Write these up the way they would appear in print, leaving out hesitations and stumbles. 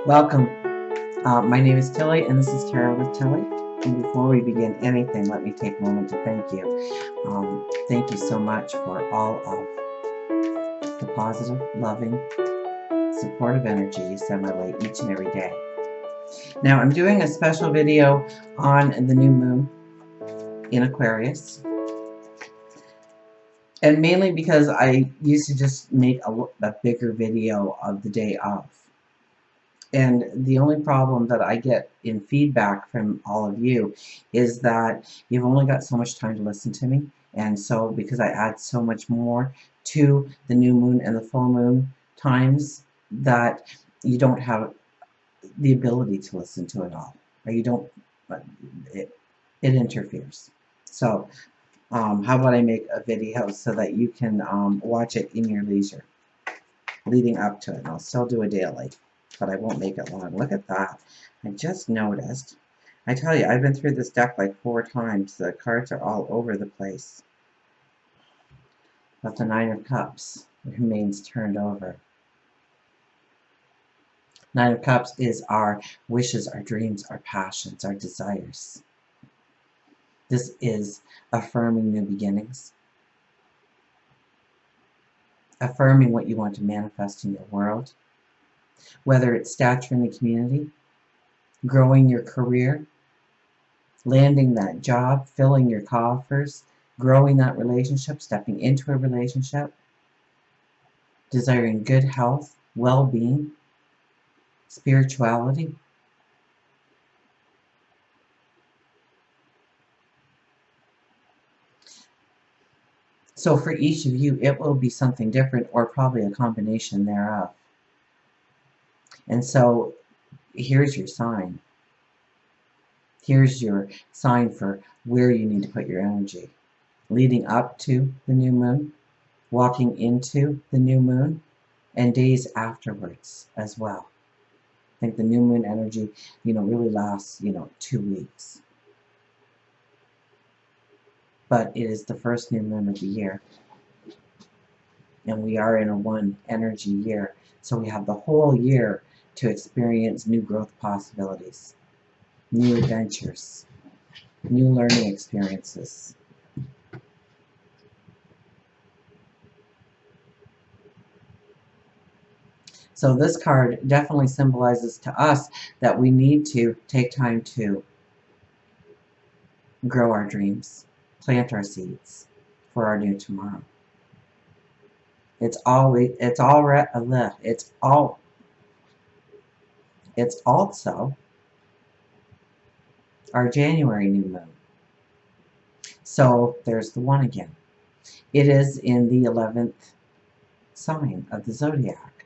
Welcome. My name is Tilly, and this is Tarot with Tilly. And before we begin anything, let me take a moment to thank you. Thank you so much for all of the positive, loving, supportive energy you send my way each and every day. Now, I'm doing a special video on the new moon in Aquarius. And mainly because I used to just make a bigger video of the day of. And the only problem that I get in feedback from all of you is that you've only got so much time to listen to me. And so because I add so much more to the new moon and the full moon times, that you don't have the ability to listen to it all. Or you don't, it interferes. So how about I make a video so that you can watch it in your leisure leading up to it. And I'll still do a daily, but I won't make it long. Look at that. I just noticed. I tell you, I've been through this deck like 4 times. The cards are all over the place. But the Nine of Cups remains turned over. Nine of Cups is our wishes, our dreams, our passions, our desires. This is affirming new beginnings. Affirming what you want to manifest in your world. Whether it's stature in the community, growing your career, landing that job, filling your coffers, growing that relationship, stepping into a relationship, desiring good health, well-being, spirituality. So for each of you, it will be something different, or probably a combination thereof. And so here's your sign. Here's your sign for where you need to put your energy. Leading up to the new moon, walking into the new moon, and days afterwards as well. I think the new moon energy, really lasts, 2 weeks. But it is the first new moon of the year. And we are in a 1 energy year. So we have the whole year to experience new growth possibilities, new adventures, new learning experiences. So this card definitely symbolizes to us that we need to take time to grow our dreams, plant our seeds for our new tomorrow. It's also our January new moon. So there's the 1 again. It is in the 11th sign of the zodiac.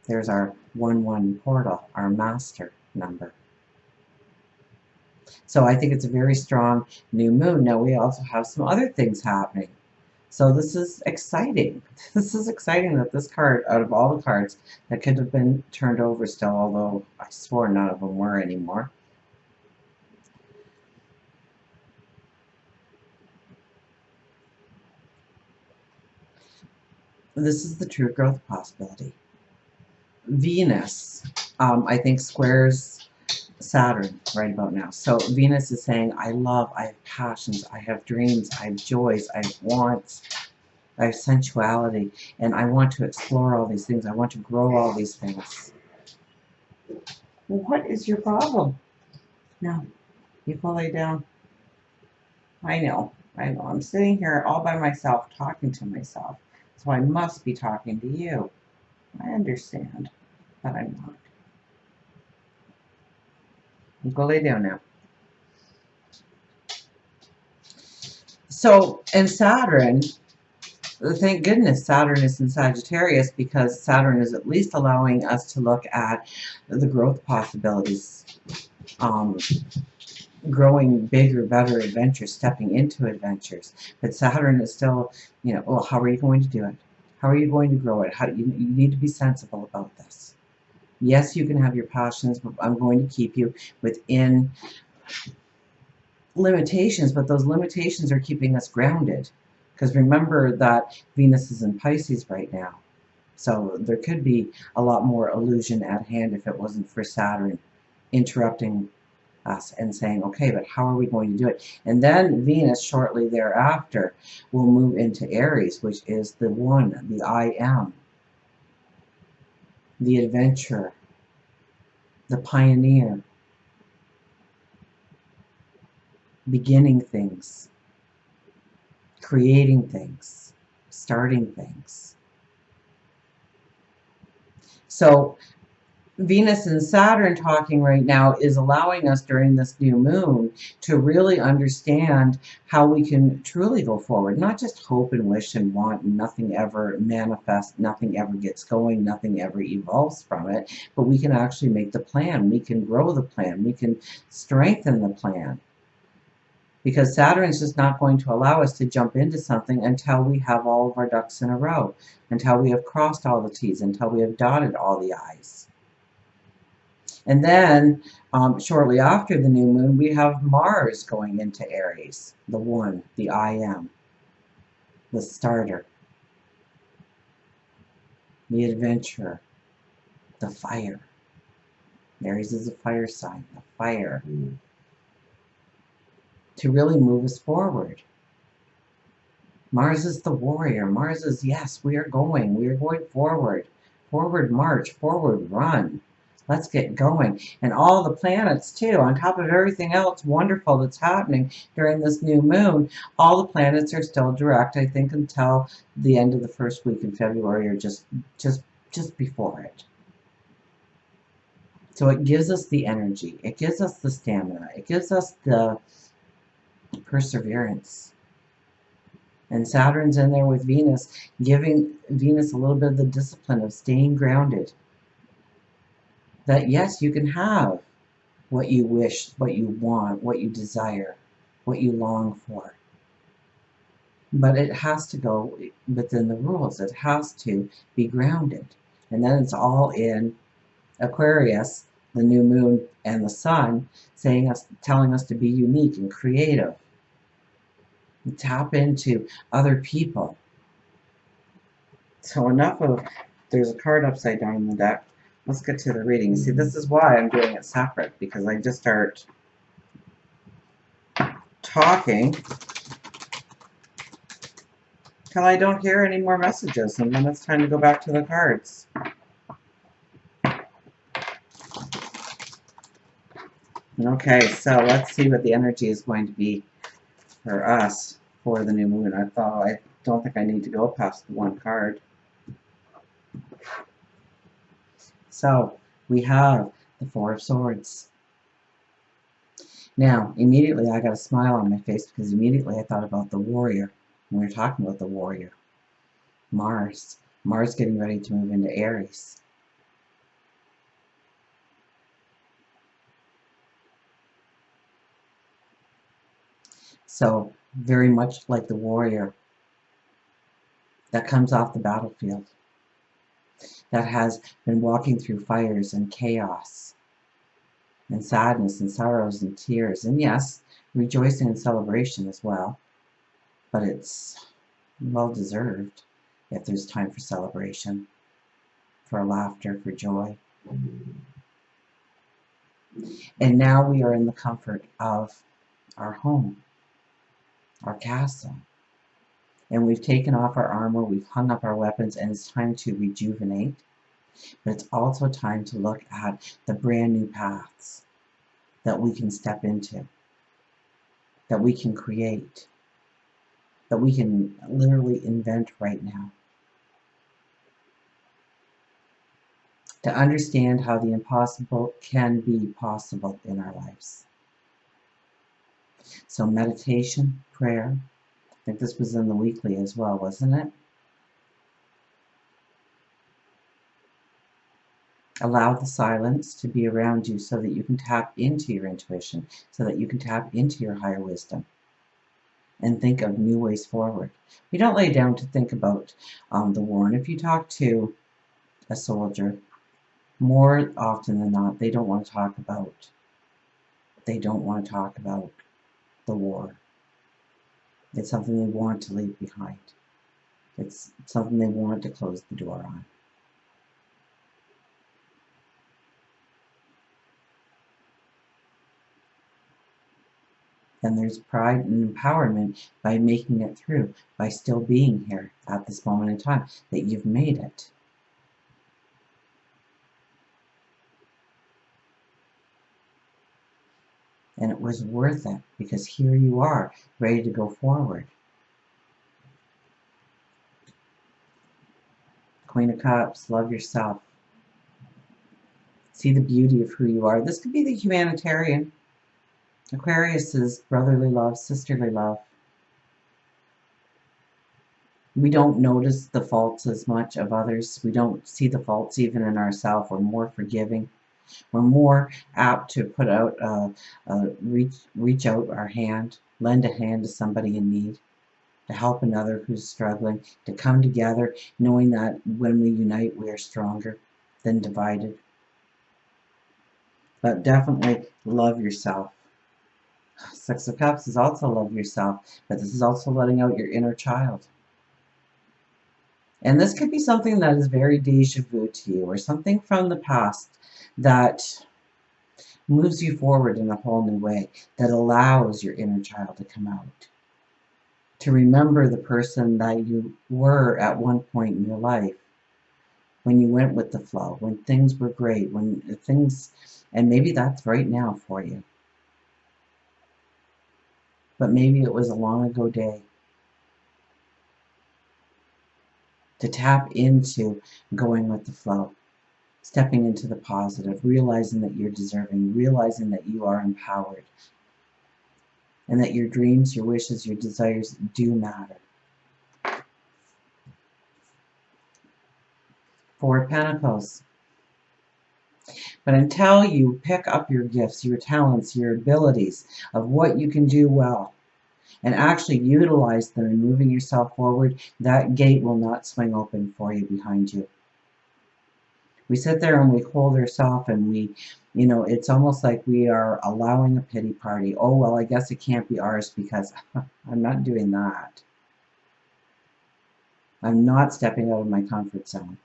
There's our 1-1 portal, our master number. So I think it's a very strong new moon. Now we also have some other things happening. So this is exciting. This is exciting that this card, out of all the cards that could have been turned over still, although I swore none of them were anymore. This is the true growth possibility. Venus, I think, squares Saturn right about now. So Venus is saying, I love, I have passions, I have dreams, I have joys, I have wants, I have sensuality, and I want to explore all these things. I want to grow all these things. What is your problem? No, you go lay down. I know. I'm sitting here all by myself, talking to myself. So I must be talking to you. I understand, but I'm not. Go lay down now. So, and Saturn, thank goodness Saturn is in Sagittarius, because Saturn is at least allowing us to look at the growth possibilities, growing bigger, better adventures, stepping into adventures. But Saturn is still, well, how are you going to do it? How are you going to grow it? You need to be sensible about this. Yes, you can have your passions, but I'm going to keep you within limitations, but those limitations are keeping us grounded. Because remember that Venus is in Pisces right now. So there could be a lot more illusion at hand if it wasn't for Saturn interrupting us and saying, okay, but how are we going to do it? And then Venus shortly thereafter will move into Aries, which is the one, the I am, the adventurer, the pioneer, beginning things, creating things, starting things. So Venus and Saturn talking right now is allowing us during this new moon to really understand how we can truly go forward, not just hope and wish and want and nothing ever manifests, nothing ever gets going, nothing ever evolves from it, but we can actually make the plan, we can grow the plan, we can strengthen the plan. Because Saturn is just not going to allow us to jump into something until we have all of our ducks in a row, until we have crossed all the T's, until we have dotted all the I's. And then, shortly after the new moon, we have Mars going into Aries, the one, the I am, the starter, the adventurer, the fire. Aries is a fire sign, the fire, to really move us forward. Mars is the warrior. Mars is, yes, we are going forward. Forward march, forward run. Let's get going. And all the planets, too, on top of everything else wonderful that's happening during this new moon, all the planets are still direct, I think, until the end of the first week in February or just before it. So it gives us the energy. It gives us the stamina. It gives us the perseverance. And Saturn's in there with Venus, giving Venus a little bit of the discipline of staying grounded. That yes, you can have what you wish, what you want, what you desire, what you long for. But it has to go within the rules. It has to be grounded. And then it's all in Aquarius, the new moon and the sun, telling us to be unique and creative. And tap into other people. So enough of, there's a card upside down in the deck. Let's get to the reading. See, this is why I'm doing it separate, because I just start talking till I don't hear any more messages, and then it's time to go back to the cards. Okay, so let's see what the energy is going to be for us for the new moon. I don't think I need to go past the one card. So we have the Four of Swords. Now, immediately I got a smile on my face because immediately I thought about the warrior. When we were talking about the warrior. Mars. Mars getting ready to move into Aries. So, very much like the warrior that comes off the battlefield, that has been walking through fires and chaos and sadness and sorrows and tears, and yes, rejoicing and celebration as well, but it's well deserved if there's time for celebration, for laughter, for joy. And now we are in the comfort of our home, our castle. And we've taken off our armor, we've hung up our weapons, and it's time to rejuvenate. But it's also time to look at the brand new paths that we can step into, that we can create, that we can literally invent right now. To understand how the impossible can be possible in our lives. So meditation, prayer, I think this was in the weekly as well, wasn't it? Allow the silence to be around you so that you can tap into your intuition, so that you can tap into your higher wisdom and think of new ways forward. We don't lay down to think about the war. And if you talk to a soldier, more often than not, they don't want to talk about the war. It's something they want to leave behind. It's something they want to close the door on. And there's pride and empowerment by making it through, by still being here at this moment in time, that you've made it. And it was worth it, because here you are, ready to go forward. Queen of Cups, love yourself. See the beauty of who you are. This could be the humanitarian. Aquarius is brotherly love, sisterly love. We don't notice the faults as much of others. We don't see the faults even in ourselves. We're more forgiving. We're more apt to put out, reach out our hand, lend a hand to somebody in need, to help another who's struggling, to come together, knowing that when we unite, we are stronger than divided. But definitely love yourself. Six of Cups is also love yourself, but this is also letting out your inner child. And this could be something that is very deja vu to you, or something from the past that moves you forward in a whole new way, that allows your inner child to come out. To remember the person that you were at one point in your life, when you went with the flow, when things were great, when things, and maybe that's right now for you. But maybe it was a long ago day. To tap into going with the flow, stepping into the positive, realizing that you're deserving, realizing that you are empowered, and that your dreams, your wishes, your desires do matter. Four of Pentacles. But until you pick up your gifts, your talents, your abilities of what you can do well, and actually utilize them in moving yourself forward, that gate will not swing open for you behind you. We sit there and we hold ourselves, and we, it's almost like we are allowing a pity party. Oh, well, I guess it can't be ours because I'm not doing that. I'm not stepping out of my comfort zone.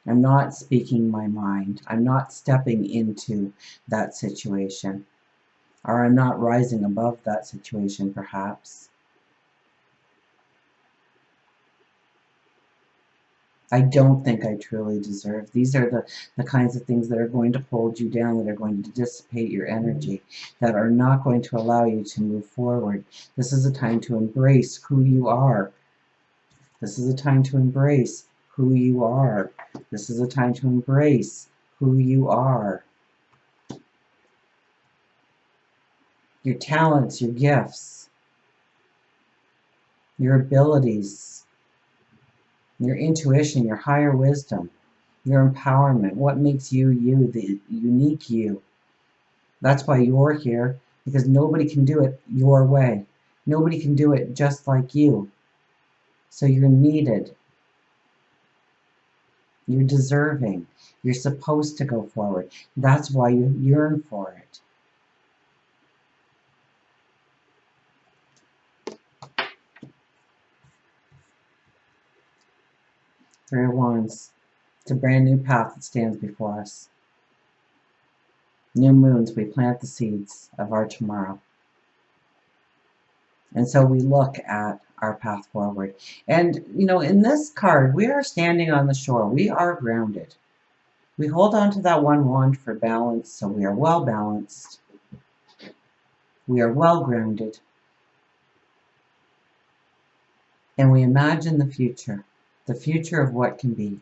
I'm not speaking my mind. I'm not stepping into that situation. Or I'm not rising above that situation, perhaps. I don't think I truly deserve. These are the kinds of things that are going to hold you down, that are going to dissipate your energy, that are not going to allow you to move forward. This is a time to embrace who you are. This is a time to embrace who you are. This is a time to embrace who you are. Your talents, your gifts, your abilities, your intuition, your higher wisdom, your empowerment, what makes you you, the unique you. That's why you're here, because nobody can do it your way. Nobody can do it just like you. So you're needed. You're deserving. You're supposed to go forward. That's why you yearn for it. Three of Wands. It's a brand new path that stands before us. New moons, we plant the seeds of our tomorrow. And so we look at our path forward. And, in this card, we are standing on the shore. We are grounded. We hold on to that one wand for balance, so we are well balanced. We are well grounded. And we imagine the future of what can be.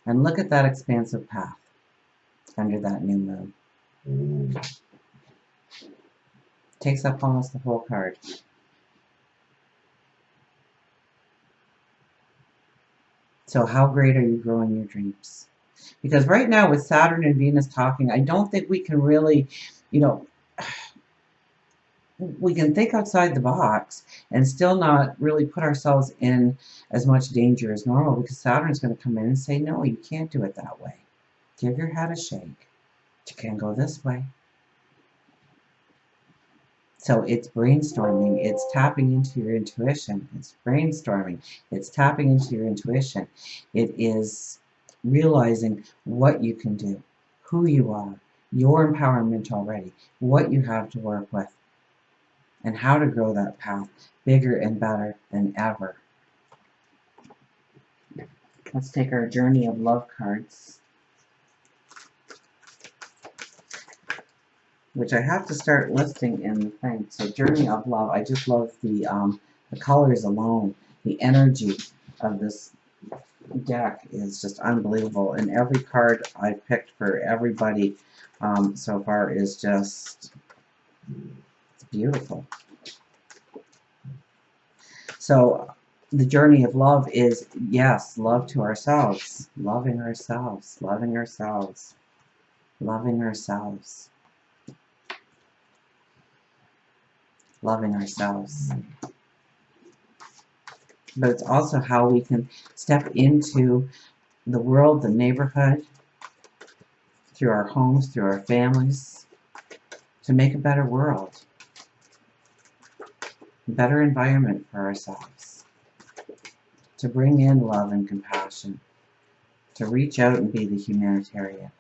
And look at that expansive path under that new moon. Takes up almost the whole card. So how great are you growing your dreams? Because right now with Saturn and Venus talking, I don't think we can really, we can think outside the box and still not really put ourselves in as much danger as normal, because Saturn's going to come in and say, no, you can't do it that way. Give your head a shake. You can go this way. So it's brainstorming, it's tapping into your intuition, it's brainstorming, it's tapping into your intuition. It is realizing what you can do, who you are, your empowerment already, what you have to work with, and how to grow that path bigger and better than ever. Let's take our Journey of Love cards, which I have to start listing in the thing. So Journey of Love, I just love the colors alone. The energy of this deck is just unbelievable, and every card I've picked for everybody so far is just, it's beautiful. So the journey of love is, yes, love to ourselves, loving ourselves, loving ourselves, loving ourselves, loving ourselves. But it's also how we can step into the world, the neighborhood, through our homes, through our families, to make a better world, a better environment for ourselves, to bring in love and compassion, to reach out and be the humanitarian.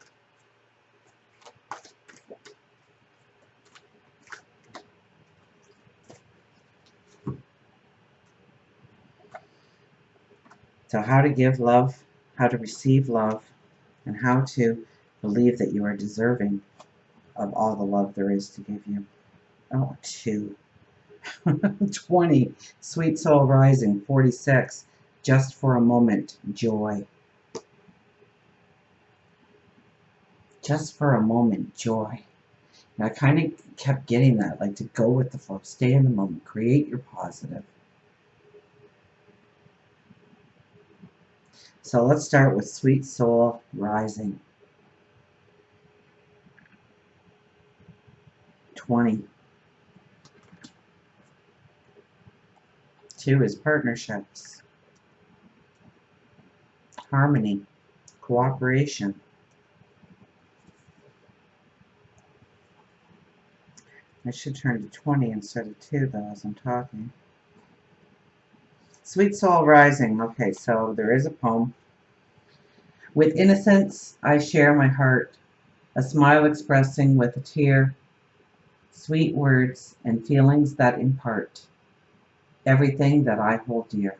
So how to give love, how to receive love, and how to believe that you are deserving of all the love there is to give you. Oh, 2. 20. Sweet Soul Rising. 46. Just for a moment. Joy. Just for a moment. Joy. And I kind of kept getting that, like to go with the flow. Stay in the moment. Create your positive. So let's start with Sweet Soul Rising. 20. 2 is partnerships, harmony, cooperation. I should turn to 20 instead of 2 though as I'm talking. Sweet Soul Rising. Okay, so there is a poem. With innocence I share my heart, a smile expressing with a tear, sweet words and feelings that impart everything that I hold dear.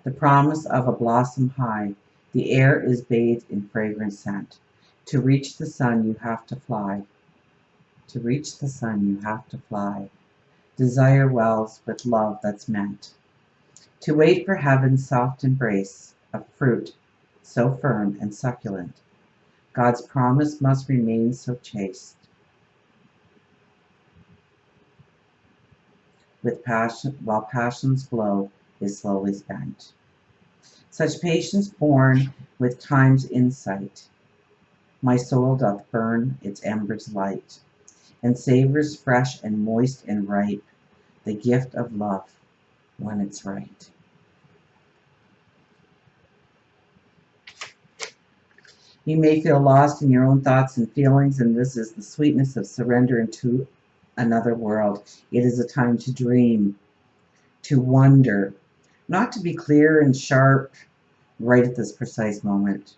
The promise of a blossom high, the air is bathed in fragrant scent. To reach the sun you have to fly. To reach the sun you have to fly. Desire wells with love that's meant. To wait for heaven's soft embrace, a fruit so firm and succulent. God's promise must remain so chaste. With passion, while passion's glow is slowly spent. Such patience born with time's insight. My soul doth burn its embers light, and savors fresh and moist and ripe, the gift of love when it's right. You may feel lost in your own thoughts and feelings, and this is the sweetness of surrender into another world. It is a time to dream, to wonder, not to be clear and sharp right at this precise moment.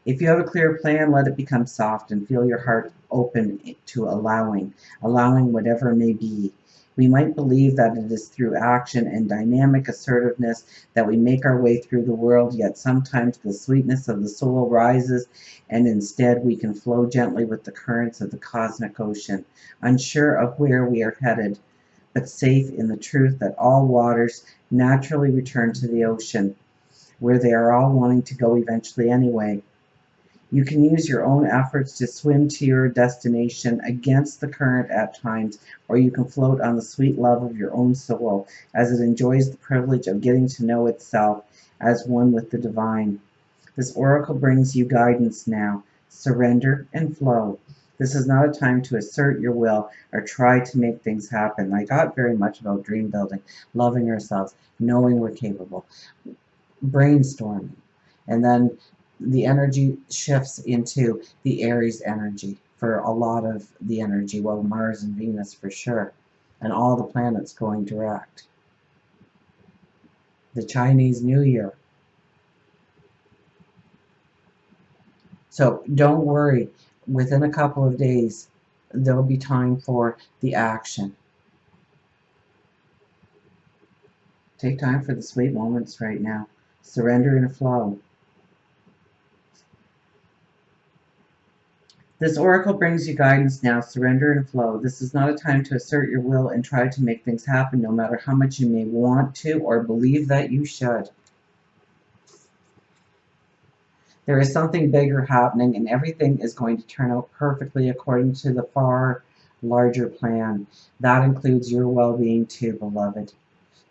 If you have a clear plan, let it become soft and feel your heart open to allowing whatever may be. We might believe that it is through action and dynamic assertiveness that we make our way through the world, yet sometimes the sweetness of the soul rises, and instead we can flow gently with the currents of the cosmic ocean, unsure of where we are headed, but safe in the truth that all waters naturally return to the ocean, where they are all wanting to go eventually anyway. You can use your own efforts to swim to your destination against the current at times, or you can float on the sweet love of your own soul as it enjoys the privilege of getting to know itself as one with the divine. This oracle brings you guidance now. Surrender and flow. This is not a time to assert your will or try to make things happen. I got very much about dream building, loving ourselves, knowing we're capable, brainstorming, and then the energy shifts into the Aries energy for a lot of the energy, well, Mars and Venus for sure, and all the planets going direct. The Chinese New Year. So don't worry. within a couple of days, there'll be time for the action. Take time for the sweet moments right now. Surrender and flow. This oracle brings you guidance now. Surrender and flow. This is not a time to assert your will and try to make things happen, no matter how much you may want to or believe that you should. There is something bigger happening, and everything is going to turn out perfectly according to the far larger plan. That includes your well-being too, beloved.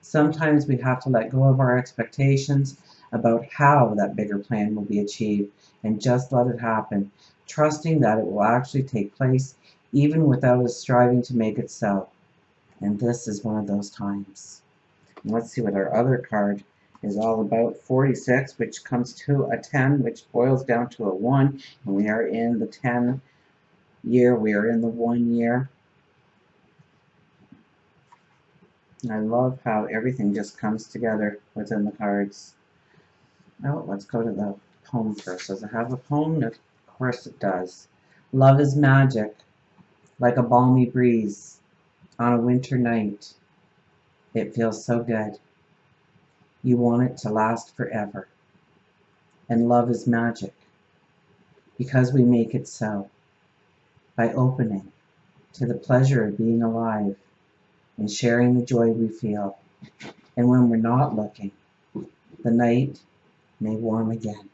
Sometimes we have to let go of our expectations about how that bigger plan will be achieved and just let it happen, trusting that it will actually take place even without us striving to make it so. And this is one of those times. Let's see what our other card is all about. 46, which comes to a 10, which boils down to a 1. And we are in the 10 year. We are in the 1 year. I love how everything just comes together within the cards. Oh, let's go to the poem first. Does it have a poem? Of course it does. Love is magic, like a balmy breeze on a winter night. It feels so good. You want it to last forever. And love is magic, because we make it so, by opening to the pleasure of being alive and sharing the joy we feel. And when we're not looking, the night may warm again.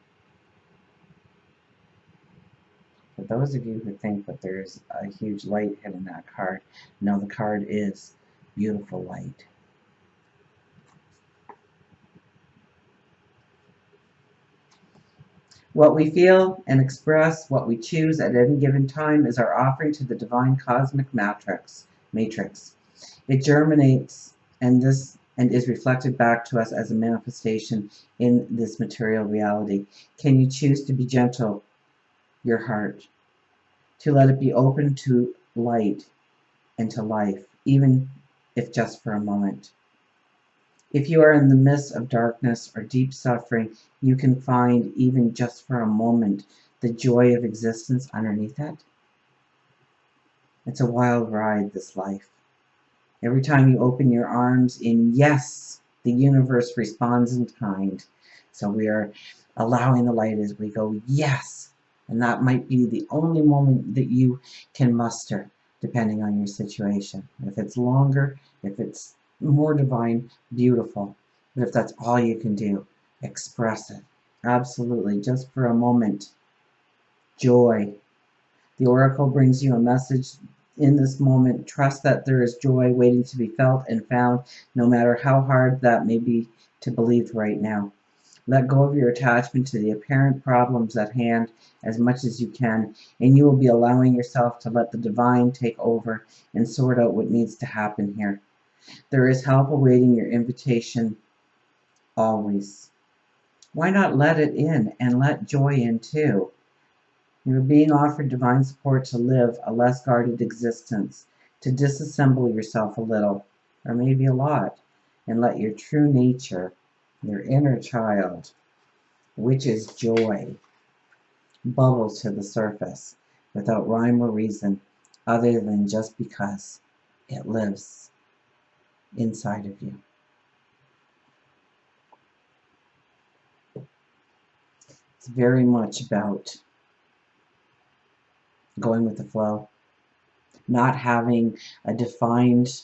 For those of you who think that there's a huge light hidden in that card, no, the card is beautiful light. What we feel and express, what we choose at any given time, is our offering to the divine cosmic matrix. It germinates and is reflected back to us as a manifestation in this material reality. Can you choose to be gentle, your heart, to let it be open to light and to life, even if just for a moment? If you are in the midst of darkness or deep suffering, you can find, even just for a moment, the joy of existence underneath it. It's a wild ride, this life. Every time you open your arms in yes, the universe responds in kind. So we are allowing the light as we go yes. And that might be the only moment that you can muster, depending on your situation. If it's longer, if it's more divine, beautiful. But if that's all you can do, express it. Absolutely, just for a moment. Joy. The oracle brings you a message in this moment. Trust that there is joy waiting to be felt and found, no matter how hard that may be to believe right now. Let go of your attachment to the apparent problems at hand as much as you can, and you will be allowing yourself to let the divine take over and sort out what needs to happen here. There is help awaiting your invitation always. Why not let it in and let joy in too? You're being offered divine support to live a less guarded existence, to disassemble yourself a little, or maybe a lot, and let your true nature, your inner child, which is joy, bubble to the surface without rhyme or reason, other than just because it lives inside of you. It's very much about going with the flow, not having a defined,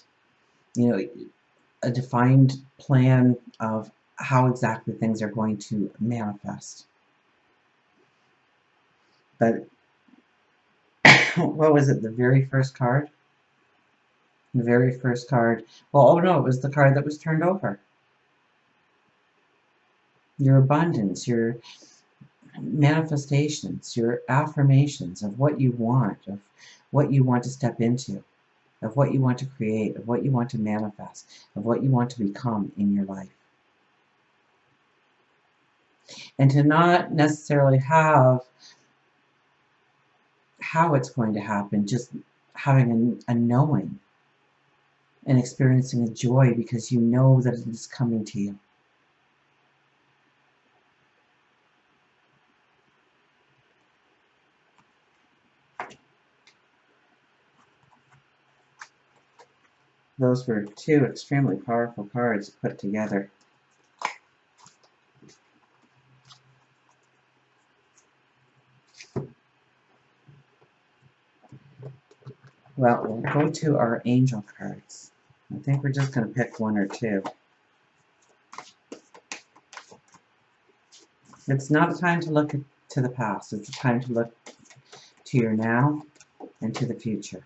a defined plan of how exactly things are going to manifest. But what was it, the very first card? The very first card. Well, oh no, it was the card that was turned over. Your abundance, your manifestations, your affirmations of what you want, of what you want to step into, of what you want to create, of what you want to manifest, of what you want to become in your life. And to not necessarily have how it's going to happen, just having a knowing and experiencing a joy because you know that it is coming to you. Those were two extremely powerful cards put together. Well, we'll go to our angel cards. I think we're just going to pick one or two. It's not a time to look to the past. It's a time to look to your now and to the future.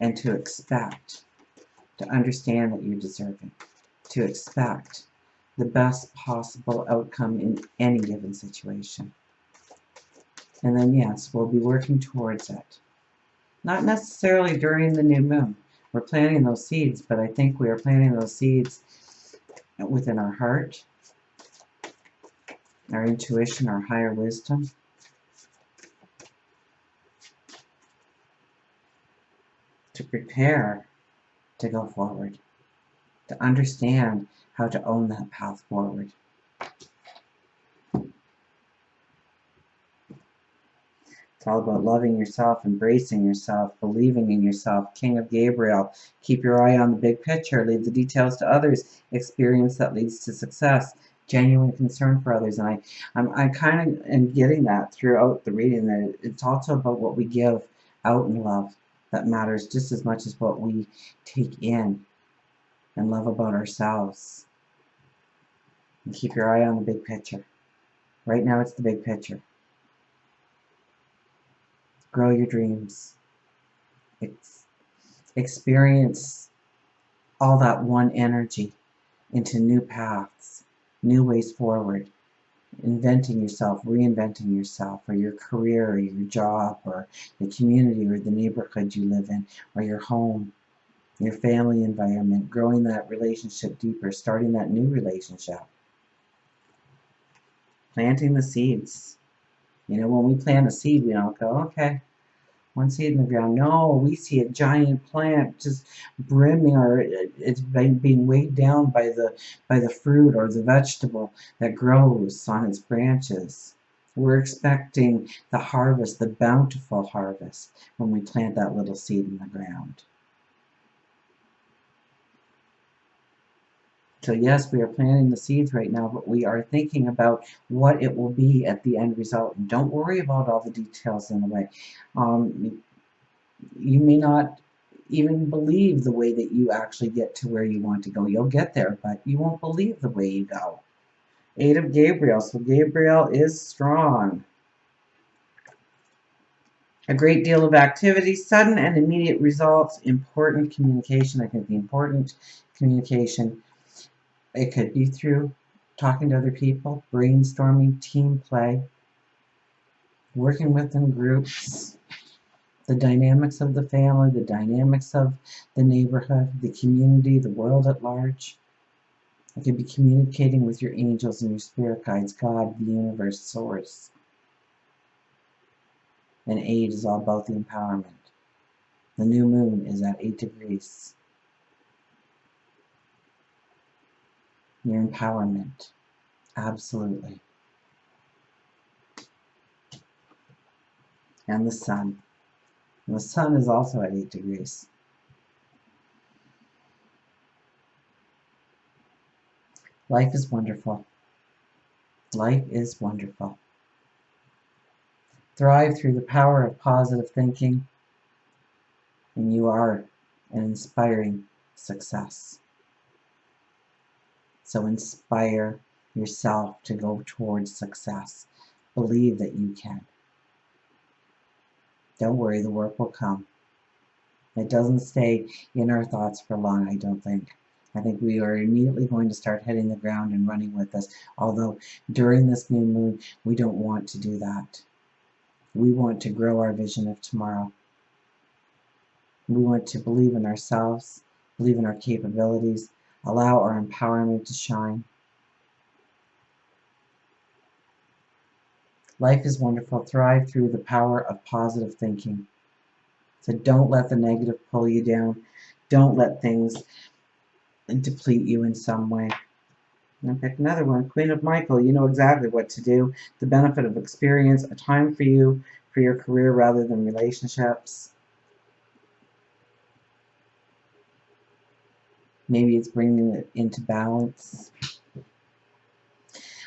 And to expect, to understand that you deserve it. To expect the best possible outcome in any given situation. And then, yes, we'll be working towards it. Not necessarily during the new moon. We're planting those seeds, but I think we are planting those seeds within our heart, our intuition, our higher wisdom. To prepare to go forward. To understand how to own that path forward. It's all about loving yourself, embracing yourself, believing in yourself. King of Gabriel, keep your eye on the big picture, leave the details to others, experience that leads to success, genuine concern for others. And I kind of am getting that throughout the reading, that it's also about what we give out in love that matters just as much as what we take in and love about ourselves. And keep your eye on the big picture. Right now it's the big picture. Grow your dreams. Experience all that one energy into new paths, new ways forward, inventing yourself, reinventing yourself, or your career, or your job, or the community, or the neighborhood you live in, or your home, your family environment, growing that relationship deeper, starting that new relationship, planting the seeds. You know, when we plant a seed, we don't go, okay, one seed in the ground. No, we see a giant plant just brimming, or it's being weighed down by the fruit or the vegetable that grows on its branches. We're expecting the harvest, the bountiful harvest, when we plant that little seed in the ground. So yes, we are planting the seeds right now, but we are thinking about what it will be at the end result. And don't worry about all the details in the way. You may not even believe the way that you actually get to where you want to go. You'll get there, but you won't believe the way you go. Eight of Gabriel. So Gabriel is strong. A great deal of activity, sudden and immediate results, important communication. I think the important communication, it could be through talking to other people, brainstorming, team play, working within groups, the dynamics of the family, the dynamics of the neighborhood, the community, the world at large. It could be communicating with your angels and your spirit guides, God, the universe, source. And 8 is all about the empowerment. The new moon is at 8 degrees. Your empowerment. Absolutely. And the sun. And the sun is also at 8 degrees. Life is wonderful. Life is wonderful. Thrive through the power of positive thinking, and you are an inspiring success. So inspire yourself to go towards success. Believe that you can. Don't worry, the work will come. It doesn't stay in our thoughts for long, I don't think. I think we are immediately going to start hitting the ground and running with this. Although during this new moon, we don't want to do that. We want to grow our vision of tomorrow. We want to believe in ourselves, believe in our capabilities, allow our empowerment to shine. Life is wonderful. Thrive through the power of positive thinking. So don't let the negative pull you down. Don't let things deplete you in some way. And pick another one. Queen of Michael. You know exactly what to do. The benefit of experience. A time for you, for your career rather than relationships. Maybe it's bringing it into balance.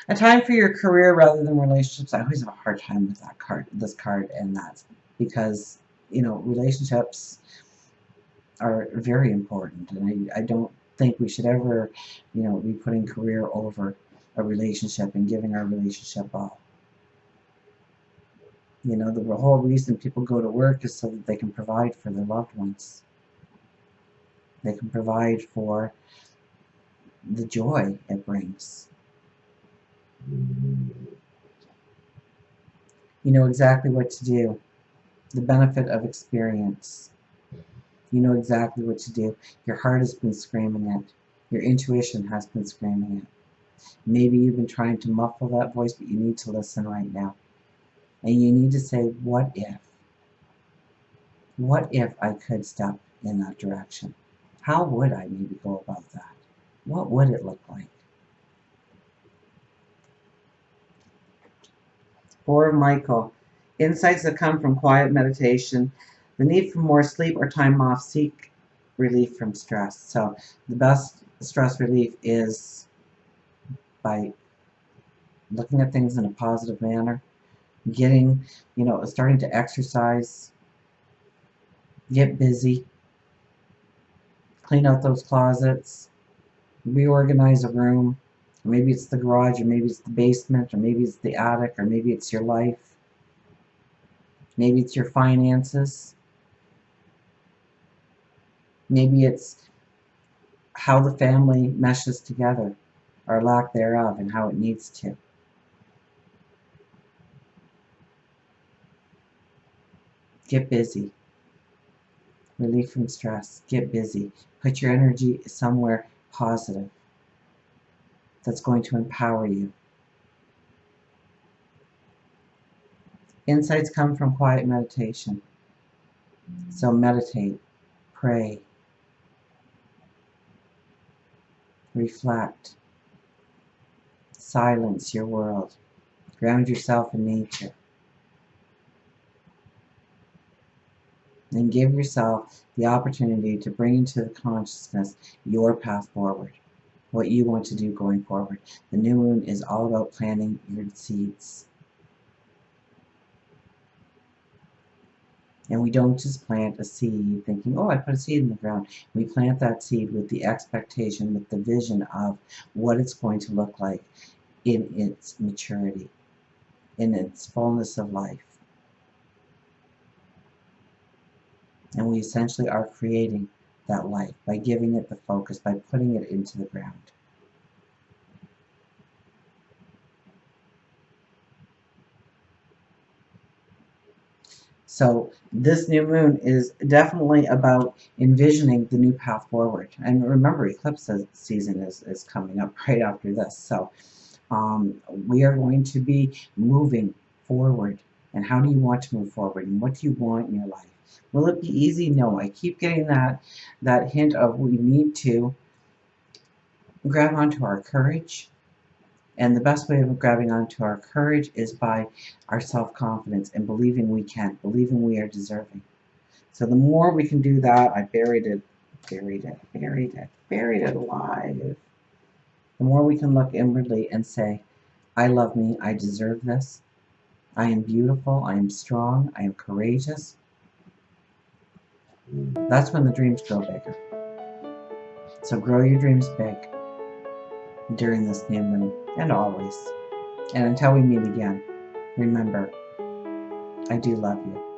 A time for your career rather than relationships. I always have a hard time with that card, this card, and that's because, you know, relationships are very important, and I don't think we should ever, you know, be putting career over a relationship and giving our relationship all. You know, the whole reason people go to work is so that they can provide for their loved ones. They can provide for the joy it brings. You know exactly what to do. The benefit of experience. You know exactly what to do. Your heart has been screaming it. Your intuition has been screaming it. Maybe you've been trying to muffle that voice, but you need to listen right now. And you need to say, what if? What if I could step in that direction? How would I maybe go about that? What would it look like? For Michael, insights that come from quiet meditation, the need for more sleep or time off, seek relief from stress. So the best stress relief is by looking at things in a positive manner, getting, you know, starting to exercise, get busy, clean out those closets, reorganize a room. Or maybe it's the garage, or maybe it's the basement, or maybe it's the attic, or maybe it's your life. Maybe it's your finances. Maybe it's how the family meshes together, or lack thereof, and how it needs to. Get busy. Relief from stress. Get busy. Put your energy somewhere positive that's going to empower you. Insights come from quiet meditation. So meditate, pray, reflect, silence your world, ground yourself in nature, and give yourself the opportunity to bring into the consciousness your path forward, what you want to do going forward. The new moon is all about planting your seeds. And we don't just plant a seed thinking, oh, I put a seed in the ground. We plant that seed with the expectation, with the vision of what it's going to look like in its maturity, in its fullness of life. And we essentially are creating that life by giving it the focus, by putting it into the ground. So this new moon is definitely about envisioning the new path forward. And remember, eclipse season is coming up right after this. So we are going to be moving forward. And how do you want to move forward? And what do you want in your life? Will it be easy? No. I keep getting that hint of we need to grab onto our courage. And the best way of grabbing onto our courage is by our self-confidence and believing we can, believing we are deserving. So the more we can do that, I buried it alive. The more we can look inwardly and say, I love me, I deserve this, I am beautiful, I am strong, I am courageous. That's when the dreams grow bigger. So grow your dreams big during this new moon, and always. And until we meet again, remember, I do love you.